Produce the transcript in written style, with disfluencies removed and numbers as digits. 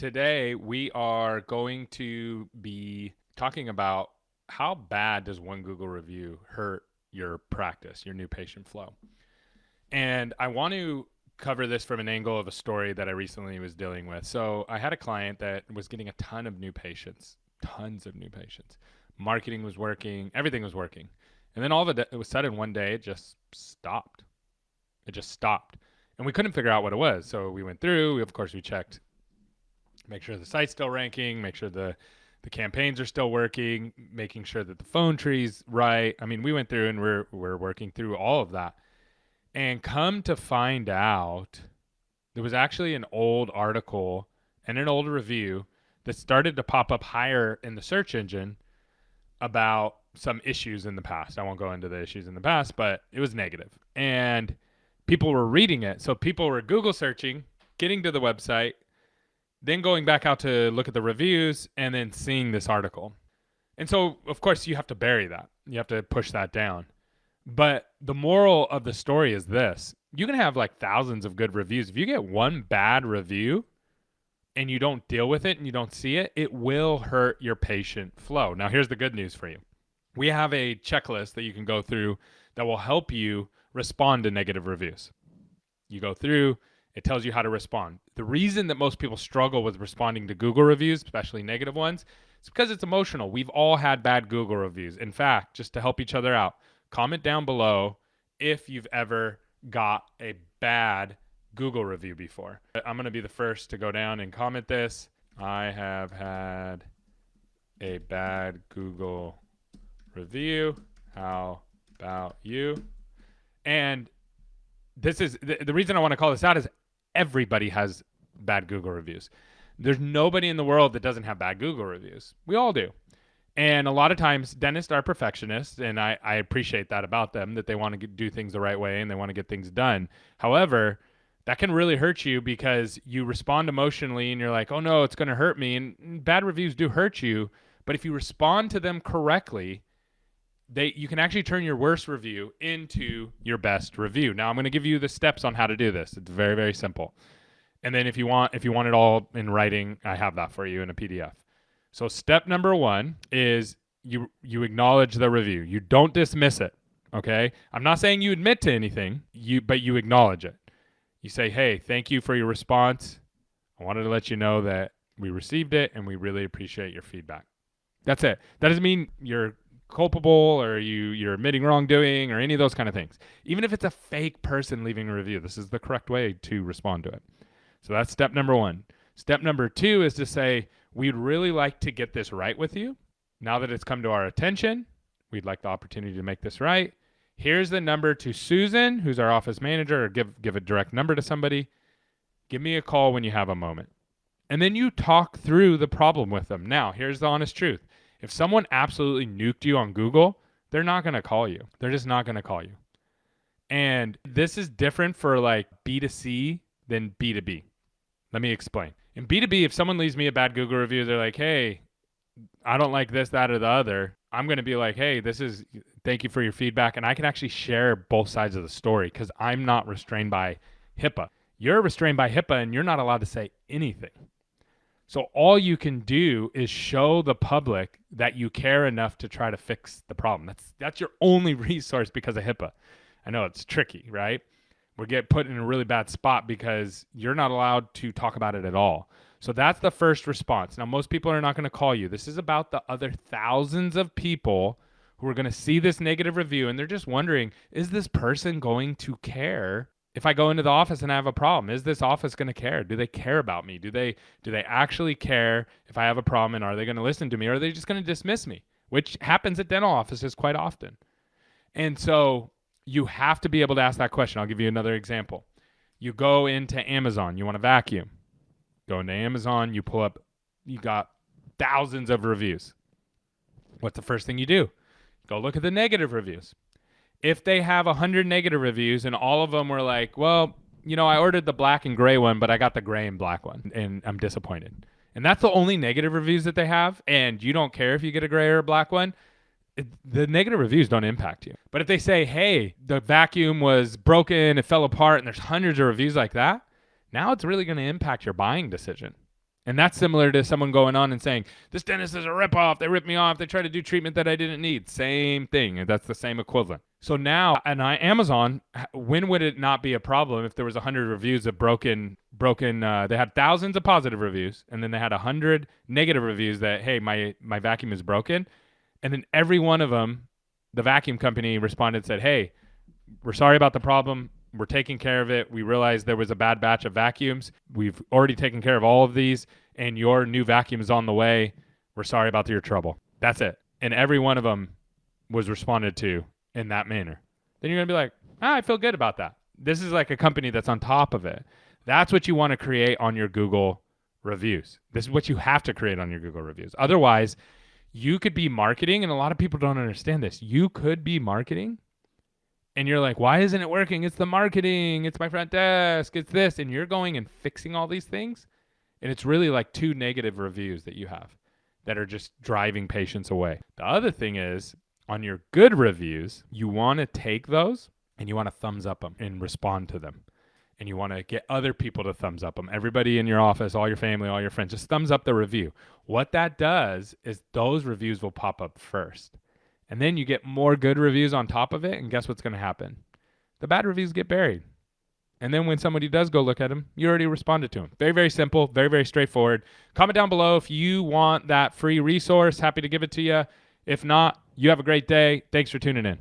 today we are going to be talking about how bad does one Google review hurt your practice, your new patient flow. And I want to cover this from an angle of a story that I recently was dealing with. So I had a client that was getting a ton of new patients, tons of new patients. Marketing was working, everything was working. And then all of it was sudden one day it just stopped. It just stopped. And we couldn't figure out what it was. So we went through, of course we checked, make sure the site's still ranking, make sure the campaigns are still working, making sure that the phone tree's right. I mean, we went through and we're working through all of that. And come to find out, there was actually an old article and an old review that started to pop up higher in the search engine about some issues in the past. I won't go into the issues in the past, but it was negative. And people were reading it. So people were Google searching, getting to the website, then going back out to look at the reviews and then seeing this article. And so, of course, you have to bury that. You have to push that down. But the moral of the story is this. You can have like thousands of good reviews. If you get one bad review and you don't deal with it and you don't see it, it will hurt your patient flow. Now, here's the good news for you. We have a checklist that you can go through that will help you respond to negative reviews. You go through, it tells you how to respond. The reason that most people struggle with responding to Google reviews, especially negative ones, is because it's emotional. We've all had bad Google reviews. In fact, just to help each other out, comment down below if you've ever got a bad Google review before. I'm going to be the first to go down and comment this. I have had a bad Google review. How about you? And this is the reason I want to call this out is everybody has bad Google reviews. There's nobody in the world that doesn't have bad Google reviews. We all do. And a lot of times dentists are perfectionists, and I appreciate that about them, that they want to do things the right way and they want to get things done. However, that can really hurt you because you respond emotionally and you're like, oh no, it's going to hurt me. And bad reviews do hurt you. But if you respond to them correctly, you can actually turn your worst review into your best review. Now I'm going to give you the steps on how to do this. It's very, very simple. And then if you want it all in writing, I have that for you in a PDF. So step number one is you acknowledge the review. You don't dismiss it. Okay. I'm not saying you admit to anything, but you acknowledge it. You say, hey, thank you for your response. I wanted to let you know that we received it and we really appreciate your feedback. That's it. That doesn't mean you're culpable or you're admitting wrongdoing or any of those kind of things. Even if it's a fake person leaving a review, this is the correct way to respond to it. So that's step number one. Step number two is to say, we'd really like to get this right with you. Now that it's come to our attention, we'd like the opportunity to make this right. Here's the number to Susan, who's our office manager, or give a direct number to somebody. Give me a call when you have a moment. And then you talk through the problem with them. Now, here's the honest truth. If someone absolutely nuked you on Google, they're not going to call you. They're just not going to call you. And this is different for like B2C than B2B. Let me explain. In B2B, if someone leaves me a bad Google review, they're like, hey, I don't like this, that, or the other. I'm going to be like, hey, thank you for your feedback. And I can actually share both sides of the story because I'm not restrained by HIPAA. You're restrained by HIPAA and you're not allowed to say anything. So all you can do is show the public that you care enough to try to fix the problem. That's your only resource because of HIPAA. I know it's tricky, right? We get put in a really bad spot because you're not allowed to talk about it at all. So that's the first response. Now, most people are not going to call you. This is about the other thousands of people who are going to see this negative review and they're just wondering, is this person going to care if I go into the office and I have a problem? Is this office going to care? Do they care about me? Do they actually care if I have a problem, and are they going to listen to me, or are they just going to dismiss me? Which happens at dental offices quite often. And so you have to be able to ask that question. I'll give you another example. You go into Amazon, you want a vacuum. Go into Amazon, you pull up, you got thousands of reviews. What's the first thing you do? Go look at the negative reviews. If they have 100 negative reviews and all of them were like, well, I ordered the black and gray one, but I got the gray and black one and I'm disappointed. And that's the only negative reviews that they have, and you don't care if you get a gray or a black one, the negative reviews don't impact you. But if they say, hey, the vacuum was broken, it fell apart, and there's hundreds of reviews like that, now it's really going to impact your buying decision. And that's similar to someone going on and saying, this dentist is a ripoff. They ripped me off. They tried to do treatment that I didn't need. Same thing. And that's the same equivalent. So now, and Amazon, when would it not be a problem if there was 100 reviews of broken, they had thousands of positive reviews, and then they had 100 negative reviews that, hey, my vacuum is broken. And then every one of them, the vacuum company responded and said, hey, we're sorry about the problem. We're taking care of it. We realized there was a bad batch of vacuums. We've already taken care of all of these, and your new vacuum is on the way. We're sorry about your trouble. That's it. And every one of them was responded to in that manner. Then you're going to be like, I feel good about that. This is like a company that's on top of it. That's what you want to create on your Google reviews. This is what you have to create on your Google reviews. Otherwise, you could be marketing, and a lot of people don't understand this. You could be marketing, and you're like, why isn't it working? It's the marketing. It's my front desk. It's this. And you're going and fixing all these things. And it's really like 2 negative reviews that you have that are just driving patients away. The other thing is, on your good reviews, you want to take those and you want to thumbs up them and respond to them. And you want to get other people to thumbs up them. Everybody in your office, all your family, all your friends, just thumbs up the review. What that does is those reviews will pop up first. And then you get more good reviews on top of it, and guess what's going to happen? The bad reviews get buried. And then when somebody does go look at them, you already responded to them. Very, very simple, very, very straightforward. Comment down below if you want that free resource. Happy to give it to you. If not, you have a great day. Thanks for tuning in.